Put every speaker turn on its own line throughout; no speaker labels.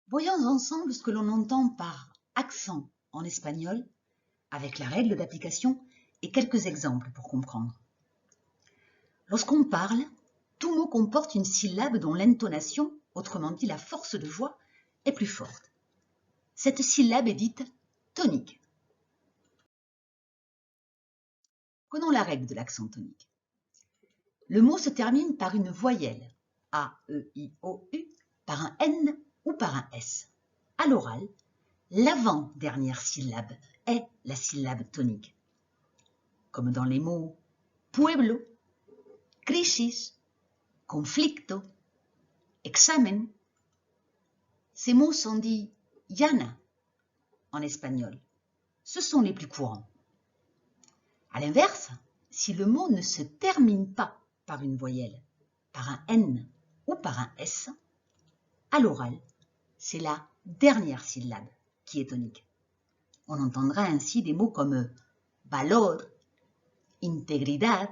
Voyons ensemble ce que l'on entend par accent en espagnol, avec la règle d'application et quelques exemples pour comprendre. Lorsqu'on parle, tout mot comporte une syllabe dont l'intonation, autrement dit la force de voix, est plus forte. Cette syllabe est dite tonique. Prenons la règle de l'accent tonique. Le mot se termine par une voyelle, A, E, I, O, U, par un N ou par un S. À l'oral, l'avant-dernière syllabe est la syllabe tonique, comme dans les mots pueblo, crisis, conflicto, examen. Ces mots sont dits llana en espagnol. Ce sont les plus courants. À l'inverse, si le mot ne se termine pas par une voyelle, par un N ou par un S, à l'oral, c'est la dernière syllabe qui est tonique. On entendra ainsi des mots comme valor, integridad,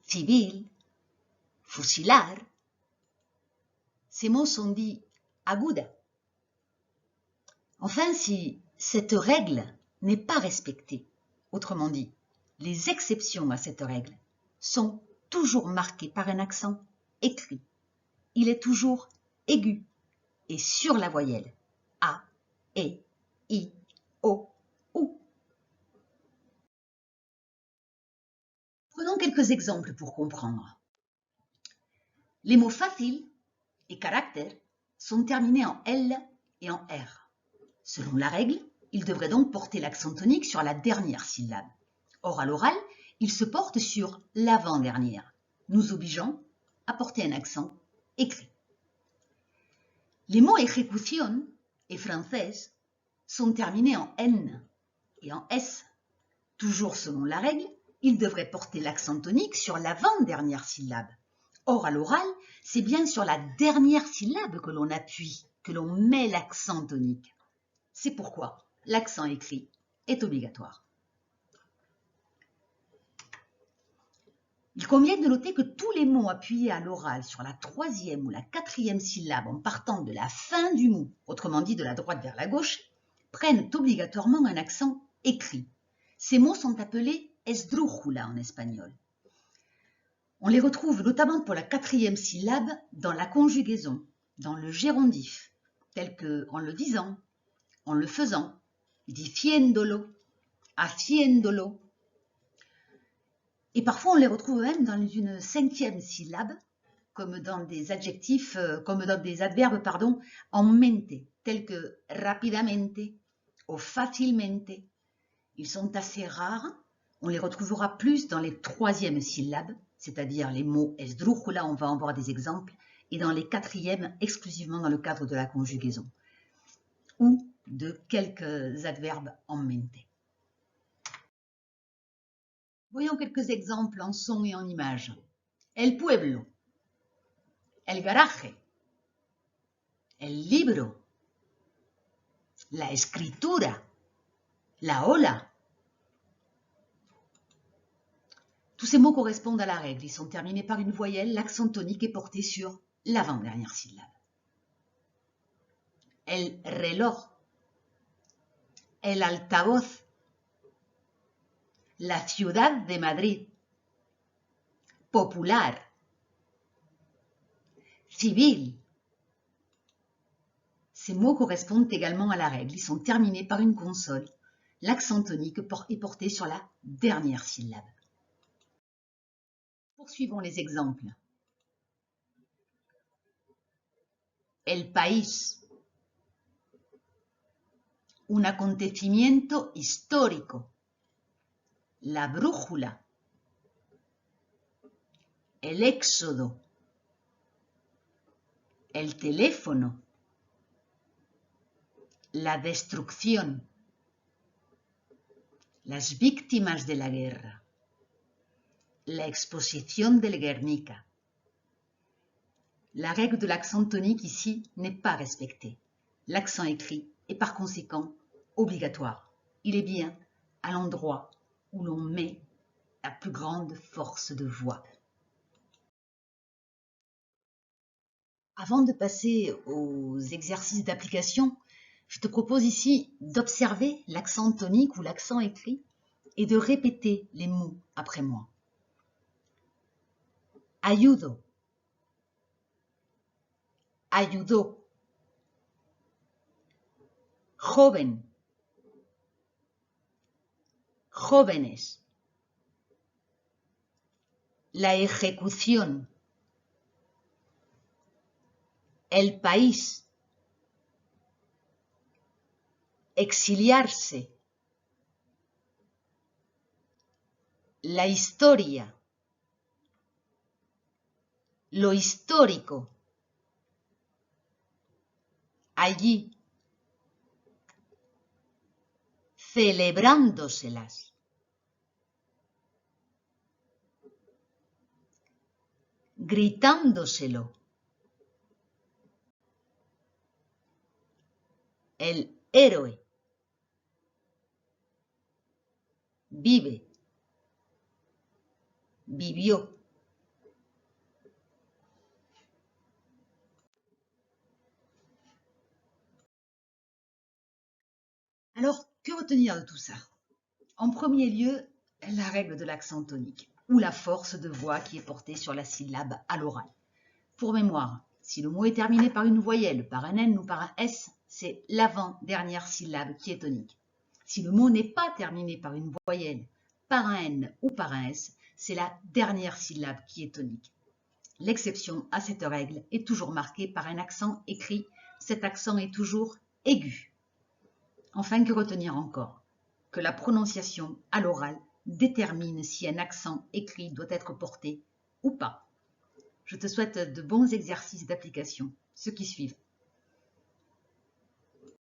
civil, fusilar. Ces mots sont dits aguda. Enfin, si cette règle n'est pas respectée, autrement dit, les exceptions à cette règle sont toujours marquées par un accent écrit. Il est toujours aigu et sur la voyelle A, E, I, O, U. Prenons quelques exemples pour comprendre. Les mots facile et caractère sont terminés en L et en R. Selon la règle, ils devraient donc porter l'accent tonique sur la dernière syllabe. Or, à l'oral, il se porte sur l'avant-dernière, nous obligeant à porter un accent écrit. Les mots ejecución et française sont terminés en N et en S. Toujours selon la règle, ils devraient porter l'accent tonique sur l'avant-dernière syllabe. Or, à l'oral, c'est bien sur la dernière syllabe que l'on appuie, que l'on met l'accent tonique. C'est pourquoi l'accent écrit est obligatoire. Il convient de noter que tous les mots appuyés à l'oral sur la troisième ou la quatrième syllabe en partant de la fin du mot, autrement dit de la droite vers la gauche, prennent obligatoirement un accent écrit. Ces mots sont appelés esdrújula en espagnol. On les retrouve notamment pour la quatrième syllabe dans la conjugaison, dans le gérondif, tel que en le disant, en le faisant, diciéndolo, haciéndolo. Et parfois on les retrouve même dans une cinquième syllabe, comme dans des adjectifs, comme dans des adverbes, en mente, tels que rapidamente ou facilmente. Ils sont assez rares, on les retrouvera plus dans les troisièmes syllabes, c'est-à-dire les mots esdrújula, on va en voir des exemples, et dans les quatrièmes, exclusivement dans le cadre de la conjugaison, ou de quelques adverbes en mente. Voyons quelques exemples en son et en images. El pueblo, el garaje, el libro, la escritura, la ola. Tous ces mots correspondent à la règle. Ils sont terminés par une voyelle, l'accent tonique est porté sur l'avant-dernière syllabe. El reloj, el altavoz, la ciudad de Madrid, popular, civil. Ces mots correspondent également à la règle. Ils sont terminés par une consonne. L'accent tonique est porté sur la dernière syllabe. Poursuivons les exemples. El país, un acontecimiento histórico, la brújula, el éxodo, el teléfono, la destrucción, las víctimas de la guerra, la exposición del Guernica. La règle de l'accent tonique ici n'est pas respectée. L'accent écrit est par conséquent obligatoire. Il est bien à l'endroit où l'on met la plus grande force de voix. Avant de passer aux exercices d'application, je te propose ici d'observer l'accent tonique ou l'accent écrit et de répéter les mots après moi. Ayudo, ayudó, joven, jóvenes, la ejecución, el país, exiliarse, la historia, lo histórico, allí, celebrándoselas, gritándoselo, el héroe, vive, vivió. Alors, que retenir de tout ça? En premier lieu, la règle de l'accent tonique, ou la force de voix qui est portée sur la syllabe à l'oral. Pour mémoire, si le mot est terminé par une voyelle, par un N ou par un S, c'est l'avant-dernière syllabe qui est tonique. Si le mot n'est pas terminé par une voyelle, par un N ou par un S, c'est la dernière syllabe qui est tonique. L'exception à cette règle est toujours marquée par un accent écrit. Cet accent est toujours aigu. Enfin, que retenir encore? Que la prononciation à l'oral détermine si un accent écrit doit être porté ou pas. Je te souhaite de bons exercices d'application, ceux qui suivent.